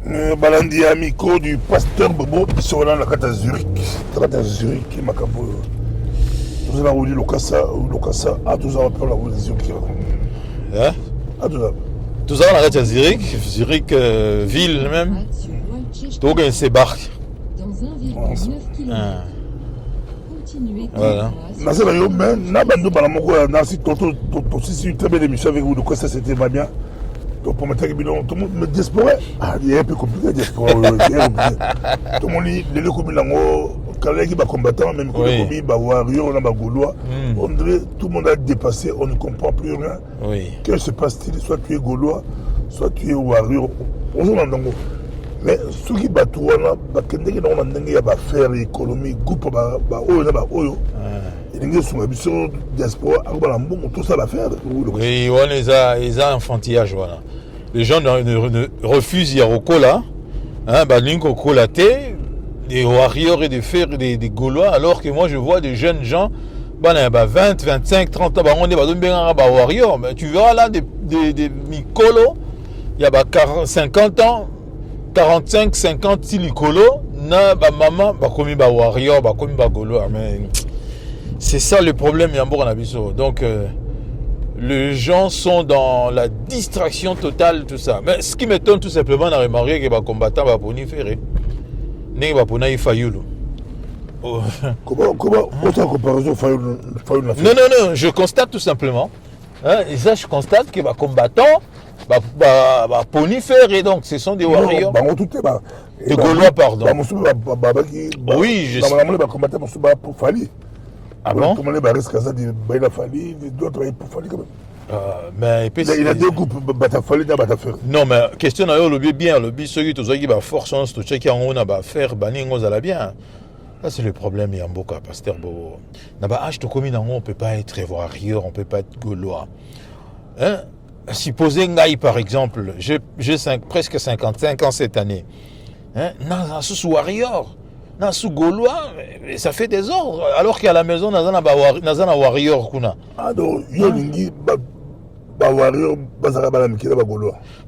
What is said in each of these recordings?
Balandi amico du pasteur Bobo qui sont là à Zurich. À Zurich, Macabo. Nous avons dit le Cassa, à tous ans après la route de Zurich. Hein? À tous ans. Tout ça, on arrête à Zurich, Zurich ville même. Donc, c'est barque. Dans 1,9 km. Continuez. Voilà. Nasser yo mais na bando bala moko na si toto si une très belle émission avec vous de quoi ça c'était pas bien. Donc pour mettre bilan tout le monde me diaspora il est un peu compliqué diaspora tout le monde les commis lango collègues ba combattants même commis ba warrior na ba gaulois on dirait tout le monde a dépassé on ne comprend plus rien. Oui. Que se passe-t-il soit tu es gaulois soit tu es warrior on se demande mais ceux qui battent là bakende ki na ndenge ya ba faire économie groupe ba oyo na ba oyo ndenge sur la diaspora akobala mbongo tout ça va faire. Oui, on les a enfantillage voilà. Les gens ne refusent Yaroko là. Hein, bah Linko Kolaté, des warriors et des fers des Gaulois alors que moi je vois des jeunes gens bah 20, 25, 30 ans bah on est bah warriors mais tu verras là des Mikolo il y a 50 ans 45, 50 silicolo, na ba maman, ba komi ba warrior, ba komi ba gaulois. Mais c'est ça le problème, Yambour Nabiso. Donc, les gens sont dans la distraction totale, tout ça. Mais ce qui m'étonne tout simplement, dans les mariés, que ba combattant, ba poni ferré, n'est ba pona ifayulu. Comment, autre comparaison, Fayoul Non, je constate tout simplement. Hein, et ça, je constate que ba combattant, poni ferré, donc ce sont des warriors. Des Gaulois, pardon. Oui, je sais. Ah bon? Mais il a deux groupes, Batafali et Batafer. Non, mais question à eux, le bien, le ceux qui ont force, tout ce qui ont à faire, banning, ça bien. Ça, c'est le problème, il y a beaucoup à Pasteur Bobo. On ne peut pas être warrior, on ne peut pas être Gaulois. Hein? Supposez Ngaï, par exemple, j'ai presque 55 ans cette année. Hein? Dans sous warrior, dans sous Gaulois, ça fait des ordres. Alors qu'à la maison, dans un warrior. Ah non, warrior,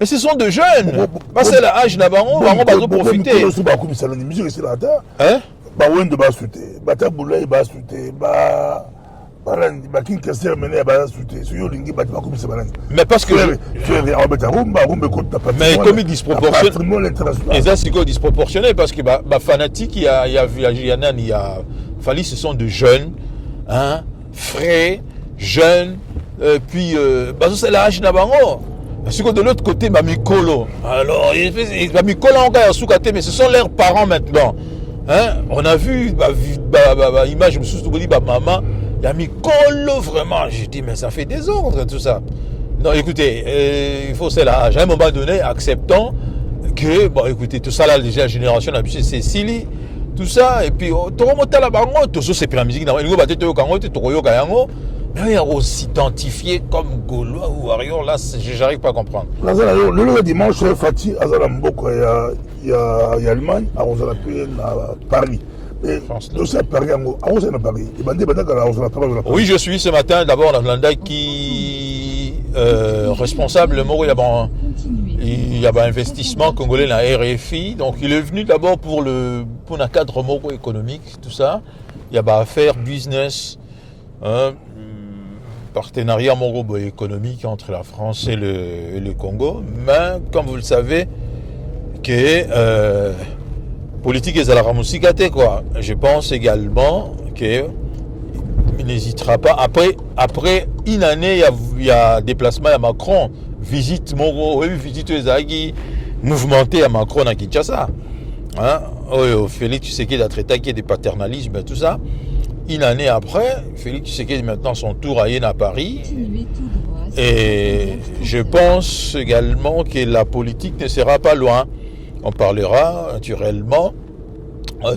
mais ce sont de jeunes. C'est l'âge d'abord, on va profiter. Hein? Mais parce que mais comme il disproportionné et ça c'est disproportionné parce que fanatique il y a Fali ce sont de jeunes hein frais jeunes puis c'est l'âge d'abord parce que de l'autre côté Mikolo alors Mikolo mais ce sont leurs parents maintenant hein on a vu image je me suis dit maman il a mis Mikolo vraiment. J'ai dit, mais ça fait désordre tout ça. Non, écoutez, il faut c'est l'âge. À un moment donné, acceptons que, bon, écoutez, tout ça là, déjà, la génération, c'est Sili, tout ça, et puis, tout ça, c'est plus la musique. Mais il y a aussi identifié comme Gaulois ou Warrior, là, j'arrive pas à comprendre. Le dimanche, Fatih, il y a Allemagne, à Paris. Oui, je suis ce matin d'abord dans Landa qui responsable il y a un investissement congolais dans la RFI. Donc il est venu d'abord pour un cadre économique, tout ça. Il y a affaires business, partenariat économique entre la France et le Congo. Mais comme vous le savez, que politique et Zalaramoussigate quoi. Je pense également qu'il n'hésitera pas. Après une année, il y a déplacement à Macron, visite Ezagi, mouvementé à Macron à Kinshasa. Hein? Félix Tshisekedi a traité qui est des paternalismes et tout ça. Une année après, Félix Tshisekedi maintenant son tour à Yen à Paris. Et je pense également que la politique ne sera pas loin. On parlera naturellement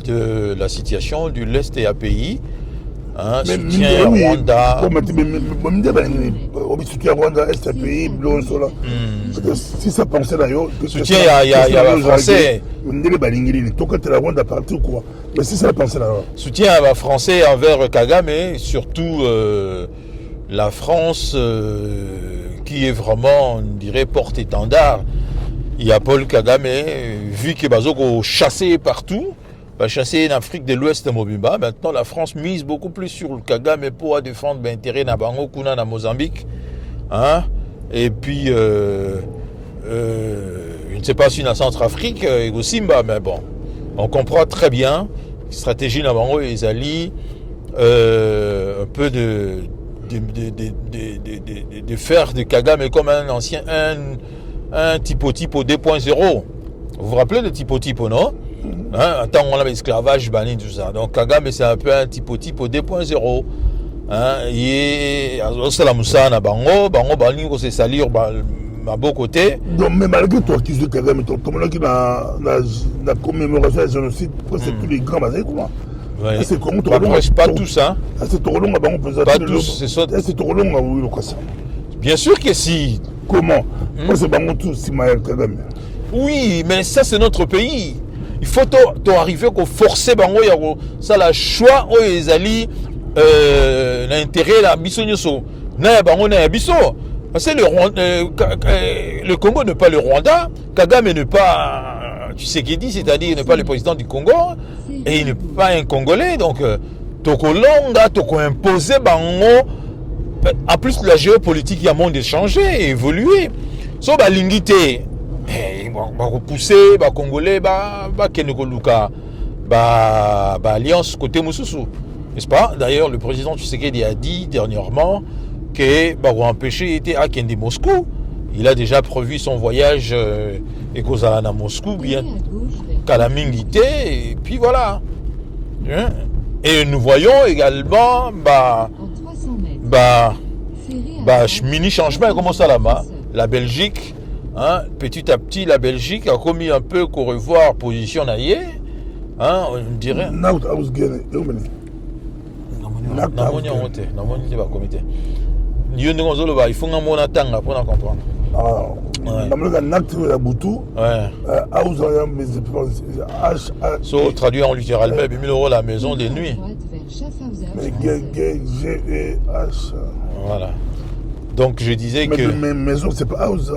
de la situation du l'Est et API, hein, soutien à Rwanda. Si ça pensait d'ailleurs, soutien à la Français. Mais si ça pensait d'ailleurs. Soutien à la Français envers Kagame, et surtout la France qui est vraiment, on dirait, porte-étendard il y a Paul Kagame, vu que Bazoko chassé partout, va chasser en Afrique de l'Ouest Mobimba. Maintenant, la France mise beaucoup plus sur le Kagame pour défendre l'intérêt de Bango Kuna dans Mozambique. Hein? Et puis, je ne sais pas si dans Centrafrique et au Simba, mais bon, on comprend très bien la stratégie de Bango et les alliés, un peu de faire de Kagame comme un ancien, un typo 2.0. Vous vous rappelez de typo, non? Hein? Attends, on avait l'esclavage, banni, tout ça. Donc Kagame, c'est un peu un typo 2.0. Hein? Et la Moussa na Bango, Bango, c'est salir à beau côté. Donc, mais malgré toi, qui se Kagame, tout le monde qui a commémoration du génocide, c'est tous les grands basés, comment? Ouais. C'est comment pas tous, hein? C'est trop long à Bango, pas tous, c'est ça. C'est trop long à Ouilo Kassa. Bien sûr que si. Comment? Moi, c'est Bango tout, c'est Maël Kagame. Oui, mais ça, c'est notre pays. Il faut arriver à forcer Bango, ça, la choix, les alliés, l'intérêt, la bisognoso. Na Bango, na biso. Parce que le Congo n'est pas le Rwanda, Kagame n'est pas, tu sais qu'il dit, c'est-à-dire il n'est pas le président du Congo, et il n'est pas un Congolais, donc toko longa, toko imposé Bango. En plus, la géopolitique, il y a monde échangé, évolué. So, l'ingité, va repousser, Congolais, Kenekoluka, alliance côté Moussousou. N'est-ce pas? D'ailleurs, le président Tshisekedi a dit dernièrement que va empêcher était à Kendi Moscou. Il a déjà prévu son voyage à Moscou, bien Kalamingité, et puis voilà. Et nous voyons également mini changement comment ça là-bas. La Belgique, hein, petit à petit, la Belgique a commis un peu qu'au revoir position naïe, hein, on dirait. Il faut comprendre. So, traduit en littéralement, 1000 € la maison des nuits. Voilà. Donc je disais que. Mais maison, c'est pas house.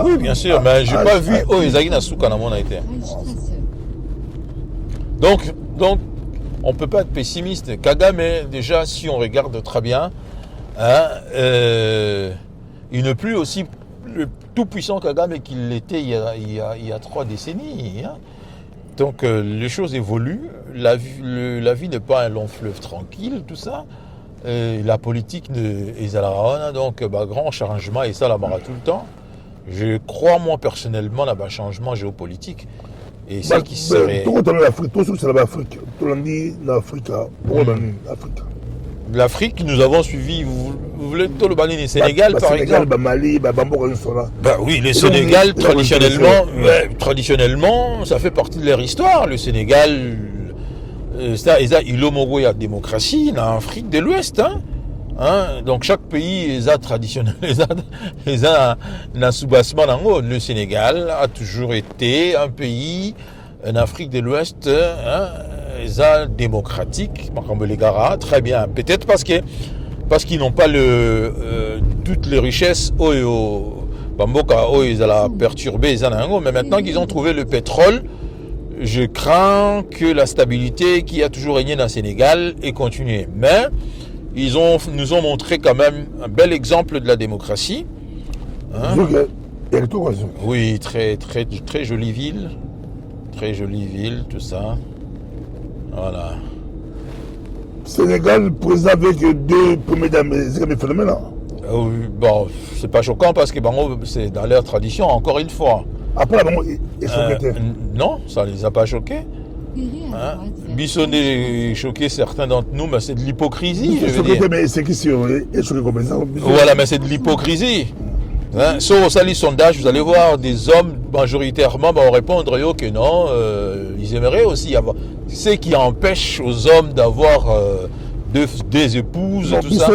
Oui, bien sûr, mais je n'ai pas vu Ezagi Nasuka dans mon été. Donc, on ne peut pas être pessimiste. Kagame, déjà, si on regarde très bien, hein, il n'est plus aussi le tout-puissant Kagame qu'il l'était il y a 3 décennies. Hein. Donc les choses évoluent, la vie n'est pas un long fleuve tranquille, tout ça. La politique est à la ronde, donc grand changement et ça la barre tout le temps. Je crois moi personnellement à un changement géopolitique. Et c'est qui serait. L'Afrique, nous avons suivi, vous voulez tout le Bénin et Sénégal par exemple. Oui, le Sénégal, traditionnellement, ça fait partie de leur histoire. Le Sénégal, il y a démocratie dans l'Afrique de l'Ouest. Hein? Donc chaque pays est traditionnel, un soubassement. Le Sénégal a toujours été un pays en Afrique de l'Ouest, démocratique, très bien. Peut-être parce qu'ils n'ont pas toutes les richesses ils allaient perturber mais maintenant qu'ils ont trouvé le pétrole, je crains que la stabilité qui a toujours régné dans le Sénégal ait continué. Mais nous ont montré quand même un bel exemple de la démocratie. Hein? Oui, très, très, très jolie ville. Très jolie ville, tout ça. Voilà. Sénégal, président avec 2 premiers dames, c'est comme un phénomène là. Bon, c'est pas choquant parce que c'est dans leur tradition, encore une fois. Après, ils sont choqués. Non, ça ne les a pas choqués. Hein? Bissonne est choqué, certains d'entre nous, mais c'est de l'hypocrisie. Mais c'est qui est choqué comme ça. Voilà, mais c'est de l'hypocrisie. Hein? Sur les sondages, vous allez voir des hommes majoritairement vont répondre que non, ils aimeraient aussi avoir. Ce qui empêche aux hommes d'avoir des épouses, tout ça.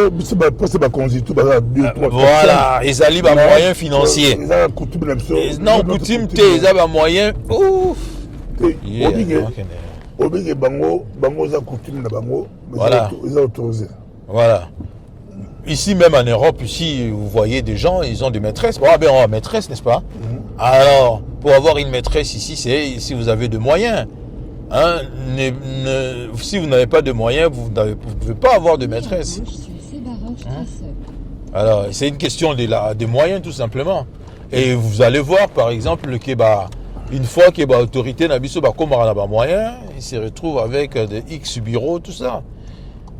Voilà, ils ont des moyens financiers. Non, coutume, ils ont des moyens. Ouf! Voilà. Voilà. Ici, même en Europe, ici, vous voyez des gens, ils ont des maîtresses. Maîtresses, n'est-ce pas? Alors, pour avoir une maîtresse ici, c'est si vous avez de moyens. Hein, si vous n'avez pas de moyens, vous ne pouvez pas avoir de maîtresse. Alors, c'est une question des moyens, tout simplement. Et vous allez voir, par exemple, le Kéba, une fois que l'autorité n'a pas moyen, il se retrouve avec des X bureaux, tout ça.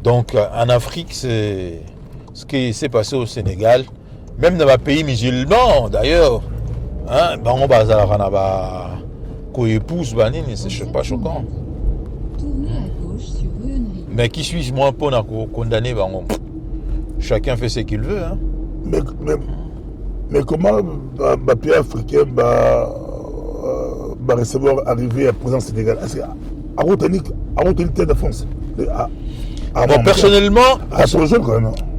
Donc, en Afrique, c'est ce qui s'est passé au Sénégal, même dans les pays musulmans, d'ailleurs. Hein, on va épouse, c'est pas choquant. Mais qui suis-je moi pour condamner? Chacun fait ce qu'il veut. Hein. Mais comment le pays africain va recevoir arriver à présent Sénégal? Est-ce qu'à tête de France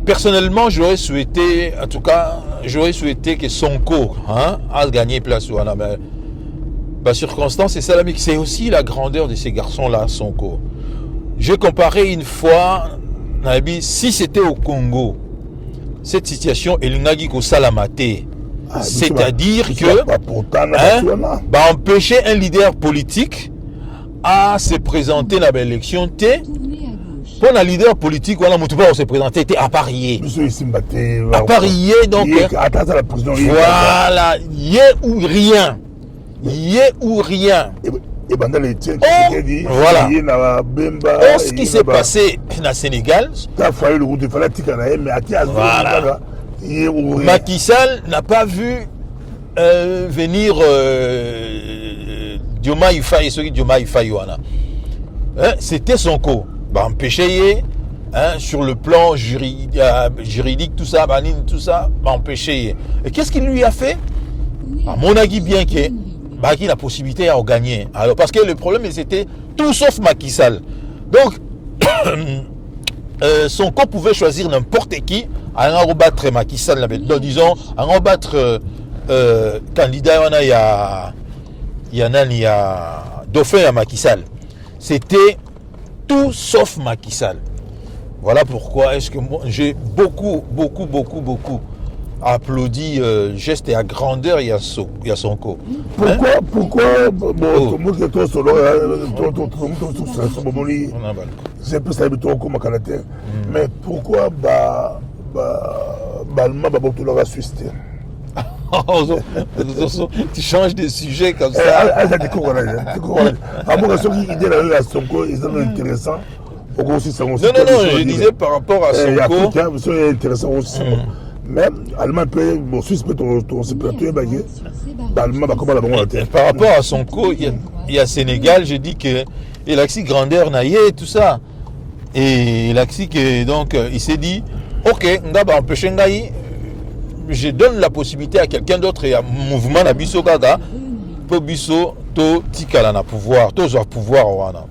personnellement, j'aurais souhaité, en tout cas, que Sonko a gagné place ou circonstance, c'est ça, c'est aussi la grandeur de ces garçons-là, Sonko. J'ai comparé une fois, si c'était au Congo, cette situation, c'est-à-dire que empêcher un leader politique à se présenter dans l'élection, pour un leader politique, on se présenter à parier. À parier, donc, voilà, y est ou rien. Y est ou rien. Voilà. Ce qui s'est passé au Sénégal, voilà. Macky Sall n'a pas vu venir Diomaye Faye, c'était Sonko. Empêcher, sur le plan juridique, tout ça, empêcher. Et qu'est-ce qu'il lui a fait? À mon avis, bien qu'il ait la possibilité à gagner. Alors, parce que le problème, c'était tout sauf Macky Sall. Donc, Sonko pouvait choisir n'importe qui à en rebattre Macky Sall. Donc, disons, à en rebattre candidat, il y a Dauphin à Macky Sall. C'était tout sauf Macky Sall. Voilà pourquoi est-ce que moi, j'ai beaucoup applaudi geste et à grandeur il y a Sonko. Pourquoi j'ai peu ça comme caractère, mais pourquoi tu changes de sujet comme ça. Non, je disais par rapport à Sonko. C'est intéressant aussi. Même Allemand peut, Suisse peut se plateau par rapport à Sonko, il y a Sénégal, je dis que il a grandeur naïe tout ça. Et il a que donc il s'est dit OK, je donne la possibilité à quelqu'un d'autre et à mouvement na biso gaga pour biso to tikala na pouvoir, to avoir pouvoir wana.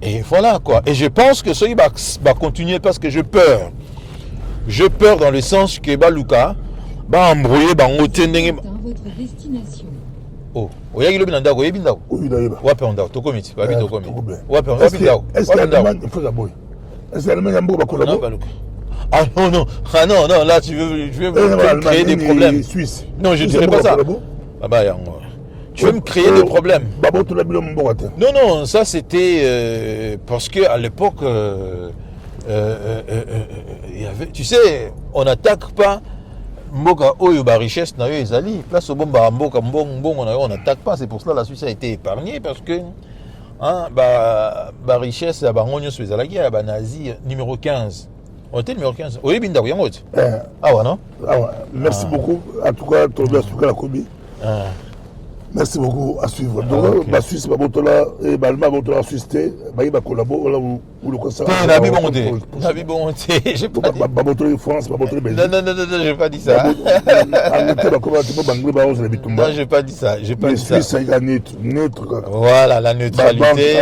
Et voilà quoi. Et je pense que ça va continuer parce que je peur. Je peur dans le sens que Baluka va embrouiller votre destination. Oh, oyagi lobi nanda ko yebi ndako. Wape onda to komiti, babi to komiti. Wape onda ndako. Est-ce que l'Allemagne faut ça boy? Est-ce que l'Allemagne va collaborer? Ah non, là tu veux me créer des problèmes. Suisse. Non, je dirais pas ça. Tu veux me créer des problèmes. Non, ça c'était parce que à l'époque il y avait, tu sais, on n'attaque pas Mboka Oyo ba richesse na yo ezali. Place au bomba Mboka on n'attaque pas, c'est pour cela la Suisse a été épargnée parce que ba richesse ya bangonyo so ezalaki ya ba nazi numéro 15. On était numéro 15. Oui, Binda, oui, ah ouais, non? Merci beaucoup. En tout cas, tu as la Kobi. Merci beaucoup à suivre. Donc, la Suisse, et la Suisse, il va collaborer là où le conseil. Nabi Bonté. J'ai pas dit. France, non, j'ai pas dit ça. Non, j'ai pas dit ça. J'ai pas dit ça. Suisse, il est neutre. Voilà, la neutralité.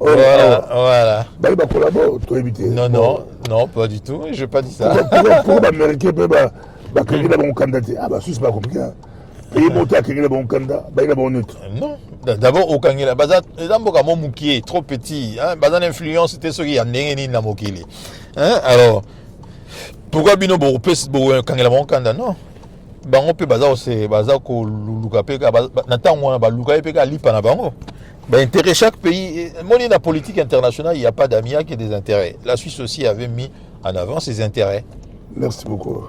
Voilà. Il va collaborer, tu as évité. Non, pas du tout. J'ai pas dit ça. Pourquoi l'Américain peut créer un candidat? Ah, bah, Suisse, pas compliqué. Et monter à créer un bon candidat, il est bon neutre. Non, d'abord au Kangela, Mouki est trop petit. Bazan influence, c'était ce qui y a na Mokili. Alors, pourquoi Bino Kangela bon candidat? Non. bango pe baza ko luka pe ka na tango wana ba luka pe ka lipa na bango. Ben, intérêt chaque pays, moi dans la politique internationale, il n'y a pas d'amis, il n'y a que des intérêts. La Suisse aussi avait mis en avant ses intérêts. Merci beaucoup.